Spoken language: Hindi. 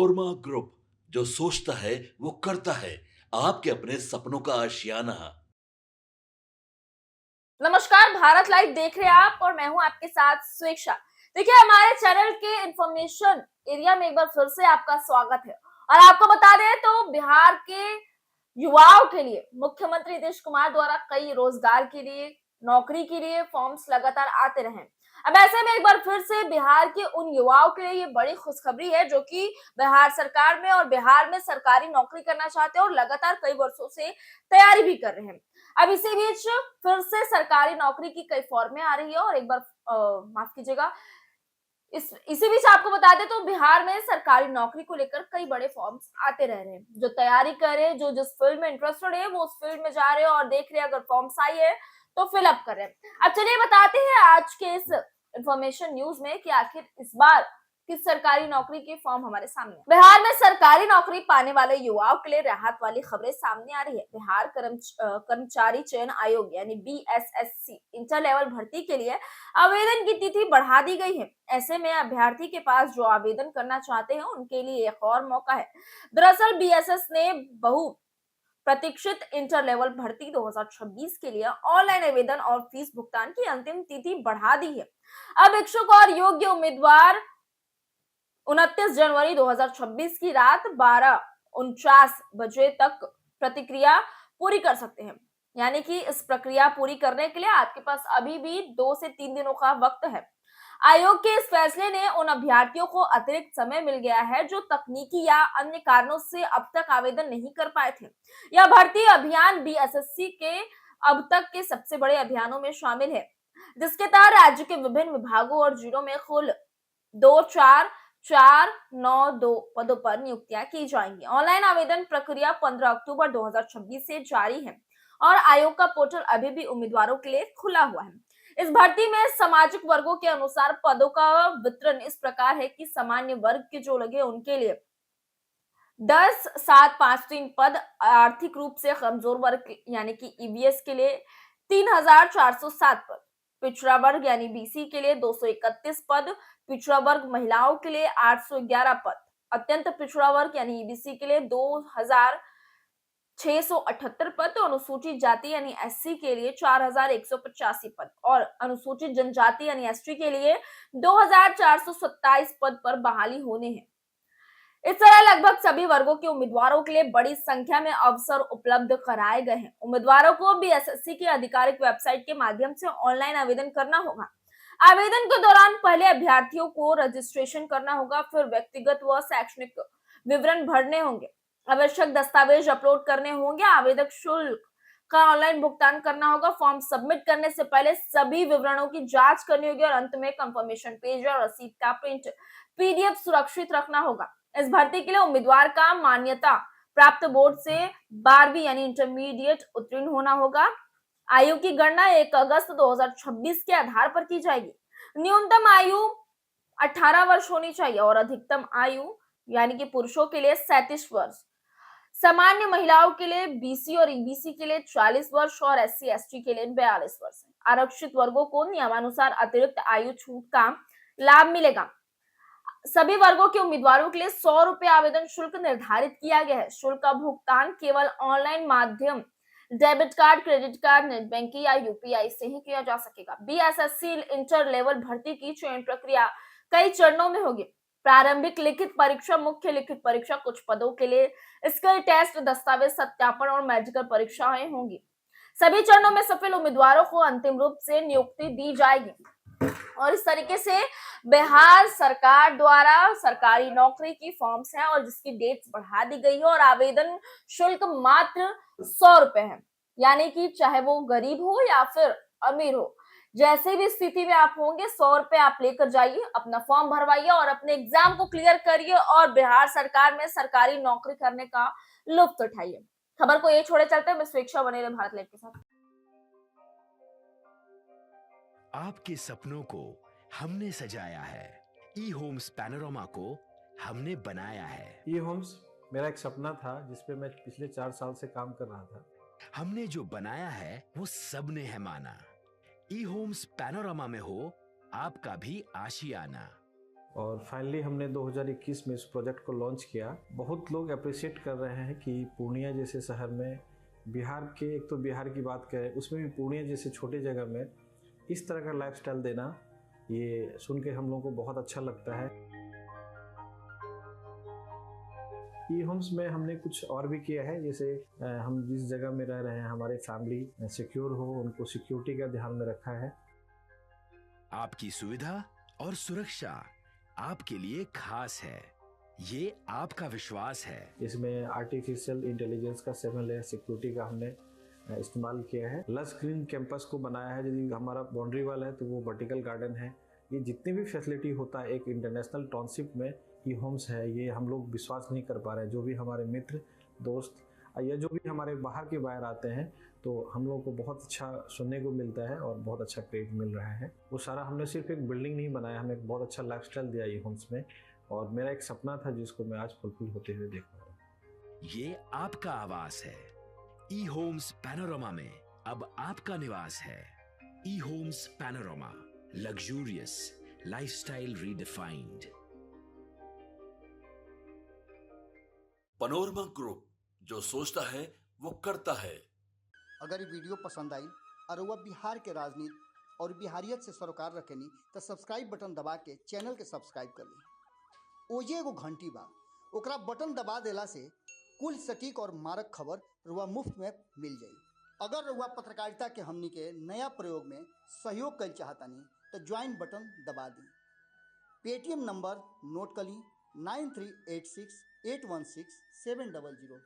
मनोरमा ग्रुप, जो सोचता है वो करता है। आपके अपने सपनों का आशियाना। नमस्कार, भारत लाइव देख रहे हैं आप और मैं हूं आपके साथ स्वेच्छा। देखिए, हमारे चैनल के इंफॉर्मेशन एरिया में एक बार फिर से आपका स्वागत है। और आपको बता दें तो बिहार के युवाओं के लिए मुख्यमंत्री नीतीश कुमार द्वारा कई रोजगार के लिए, नौकरी के लिए फॉर्म्स लगातार आते रहे। अब ऐसे में एक बार फिर से बिहार के उन युवाओं के लिए ये बड़ी खुशखबरी है जो कि बिहार सरकार में और बिहार में सरकारी नौकरी करना चाहते हैं और लगातार कई वर्षों से तैयारी भी कर रहे हैं। अब इसी बीच फिर से सरकारी नौकरी की कई फॉर्में आ रही है और एक बार माफ कीजिएगा, इसी बीच आपको बता दें तो बिहार में सरकारी नौकरी को लेकर कई बड़े फॉर्म्स आते रह रहे हैं। जो तैयारी कर रहे हैं, जो जिस फील्ड में इंटरेस्टेड है वो उस फील्ड में जा रहे हैं और देख रहे हैं अगर फॉर्म्स आई है तो फिलअप कर रहे हैं। अब चलिए बताते हैं आज के इस इंफॉर्मेशन न्यूज में कि आखिर इस बार किस सरकारी नौकरी के फॉर्म हमारे सामने है। बिहार में सरकारी नौकरी पाने वाले युवाओं के लिए राहत वाली खबरें सामने आ रही है। बिहार कर्मचारी चयन आयोग यानी BSSC इंटर लेवल भर्ती के लिए आवेदन की तिथि बढ़ा दी गई है। ऐसे में अभ्यर्थी के पास जो आवेदन करना चाहते हैं उनके लिए एक और मौका है। दरअसल BSS ने बहु प्रतीक्षित इंटर लेवल भर्ती 2026 के लिए ऑनलाइन आवेदन और फीस भुगतान की अंतिम तिथि बढ़ा दी है। अब इच्छुक और योग्य उम्मीदवार 29 जनवरी 2026 की रात 12:49 बजे तक प्रतिक्रिया पूरी कर सकते हैं। यानी कि इस प्रक्रिया पूरी करने के लिए आपके पास अभी भी 2 से 3 दिनों का वक्त है। आयोग के इस फैसले ने उन अभ्यर्थियों को अतिरिक्त समय मिल गया है जो तकनीकी या अन्य कारणों से अब तक आवेदन नहीं कर पाए थे। यह भर्ती अभियान BSSC के अब तक के सबसे बड़े अभियानों में शामिल है, जिसके तहत राज्य के विभिन्न विभागों और जिलों में कुल 24492 पदों पर नियुक्तियां की जाएंगी। ऑनलाइन आवेदन प्रक्रिया 15 अक्टूबर 2026 से जारी है और आयोग का पोर्टल अभी भी उम्मीदवारों के लिए खुला हुआ है। इस भर्ती में सामाजिक वर्गों के अनुसार पदों का वितरण इस प्रकार है कि सामान्य वर्ग के जो लगे उनके लिए 10,753 पद, आर्थिक रूप से कमजोर वर्ग यानी कि EBS के लिए 3,407 पद, पिछड़ा वर्ग यानी BC के लिए 231 पद, पिछड़ा वर्ग महिलाओं के लिए 811 पद, अत्यंत पिछड़ा वर्ग यानी EBC के लिए 2,678 पद, तो अनुसूचित जाति यानी SC के लिए 4,185 पद और अनुसूचित जनजाति यानी ST के लिए 2,427 पद पर बहाली होने हैं। इस तरह लगभग सभी वर्गों के उम्मीदवारों के लिए बड़ी संख्या में अवसर उपलब्ध कराए गए हैं। उम्मीदवारों को BSSC की आधिकारिक वेबसाइट के माध्यम से ऑनलाइन आवेदन करना होगा। आवेदन के दौरान पहले अभ्यर्थियों को रजिस्ट्रेशन करना होगा, फिर व्यक्तिगत व शैक्षणिक विवरण भरने होंगे, आवश्यक दस्तावेज अपलोड करने होंगे, आवेदक शुल्क का ऑनलाइन भुगतान करना होगा। फॉर्म सबमिट करने से पहले सभी विवरणों की जांच करनी होगी और अंत में कंफर्मेशन पेज और रसीद का प्रिंट PDF सुरक्षित रखना होगा। इस भर्ती के लिए उम्मीदवार का मान्यता प्राप्त बोर्ड से 12वीं यानी इंटरमीडिएट उत्तीर्ण होना होगा। आयु की गणना 1 अगस्त 2026 के आधार पर की जाएगी। न्यूनतम आयु 18 वर्ष होनी चाहिए और अधिकतम आयु यानी कि पुरुषों के लिए 37 वर्ष, सामान्य महिलाओं के लिए BC और EBC के लिए 40 वर्ष और SC ST के लिए 42 वर्ष। आरक्षित वर्गों को नियमानुसार अतिरिक्त आयु छूट का लाभ मिलेगा। सभी वर्गों के उम्मीदवारों के लिए 100 रुपए आवेदन शुल्क निर्धारित किया गया है। शुल्क का भुगतान केवल ऑनलाइन माध्यम, debit card, credit card, net banking या UPI से ही किया जा सकेगा। BSSC इंटर लेवल भर्ती की चयन प्रक्रिया कई चरणों में होगी। प्रारंभिक लिखित परीक्षा, मुख्य लिखित परीक्षा, कुछ पदों के लिए स्किल टेस्ट, दस्तावेज सत्यापन और मेडिकल परीक्षाएं होंगी। सभी चरणों में सफल उम्मीदवारों को अंतिम रूप से नियुक्ति दी जाएगी और इस तरीके से बिहार सरकार द्वारा सरकारी नौकरी की फॉर्म्स हैं और जिसकी डेट्स बढ़ा दी गई है और आवेदन शुल्क मात्र 100 रुपए है। यानी कि चाहे वो गरीब हो या फिर अमीर हो, जैसे भी स्थिति में आप होंगे 100 रुपए आप लेकर जाइए, अपना फॉर्म भरवाइए और अपने एग्जाम को क्लियर करिए और बिहार सरकार में सरकारी नौकरी करने का लुत्फ उठाइए। खबर को ये छोड़े चलते हैं, मैं स्वेच्छा बने रहे भारत लाइव के साथ। आपके सपनों को हमने सजाया है, ई होम्स पैनोरमा को हमने बनाया है। ई होम्स मेरा एक सपना था जिस पे मैं पिछले 4 साल से काम कर रहा था। हमने जो बनाया है वो सबने है माना। ई होम्स पैनोरमा में हो आपका भी आशियाना। और फाइनली हमने 2021 में इस प्रोजेक्ट को लॉन्च किया। बहुत लोग अप्रिशिएट कर रहे हैं कि पूर्णिया जैसे शहर में, बिहार के, एक तो बिहार की बात करें उसमें भी पूर्णिया जैसे छोटे जगह में इस तरह का लाइफस्टाइल देना, ये सुन के हम लोगों को बहुत अच्छा लगता है। ई होम्स में हमने कुछ और भी किया है, जैसे हम जिस जगह में रह रहे हैं हमारे फैमिली सिक्योर हो, उनको सिक्योरिटी का ध्यान में रखा है। आपकी सुविधा और सुरक्षा आपके लिए खास है, ये आपका विश्वास है। इसमें आर्टिफिशियल इंटेलिजेंस का 7 लेयर सिक्योरिटी का हमने इस्तेमाल किया है। लस ग्रीन कैंपस को बनाया है। यदि हमारा बाउंड्री वाल है तो वो वर्टिकल गार्डन है। ये जितनी भी फैसिलिटी होता है एक इंटरनेशनल टाउनशिप में, ई होम्स है, ये हम लोग विश्वास नहीं कर पा रहे हैं। जो भी हमारे मित्र दोस्त या जो भी हमारे बाहर के बाहर आते हैं तो हम लोगों को बहुत अच्छा सुनने को मिलता है और बहुत अच्छा क्रेडिट मिल रहा है। वो सारा हमने सिर्फ एक बिल्डिंग नहीं बनाया, हमें एक बहुत अच्छा लाइफस्टाइल दिया ई होम्स में, और मेरा एक सपना था जिसको मैं आज फुलफिल होते हुए देख रहा हूँ। ये आपका आवास है। ई होम्स पैनोरामा में अब आपका निवास है। E homes panorama, luxurious lifestyle redefined. Panorama group, जो सोचता है वो करता है। अगर ये वीडियो पसंद आई और वह बिहार के राजनीति और बिहारियत से सरोकार रखेनी तो सब्सक्राइब बटन दबा के चैनल के सब्सक्राइब कर ली। ओजे एगो घंटी बा, ओकरा बटन दबा देला से कुल सटीक और मारक खबर रुआ मुफ्त में मिल जाई। अगर रुआ पत्रकारिता के हमनी के नया प्रयोग में सहयोग कर चाहतानी तो ज्वाइन बटन दबा दी। पेटीएम नंबर नोट कर ली 9386816700।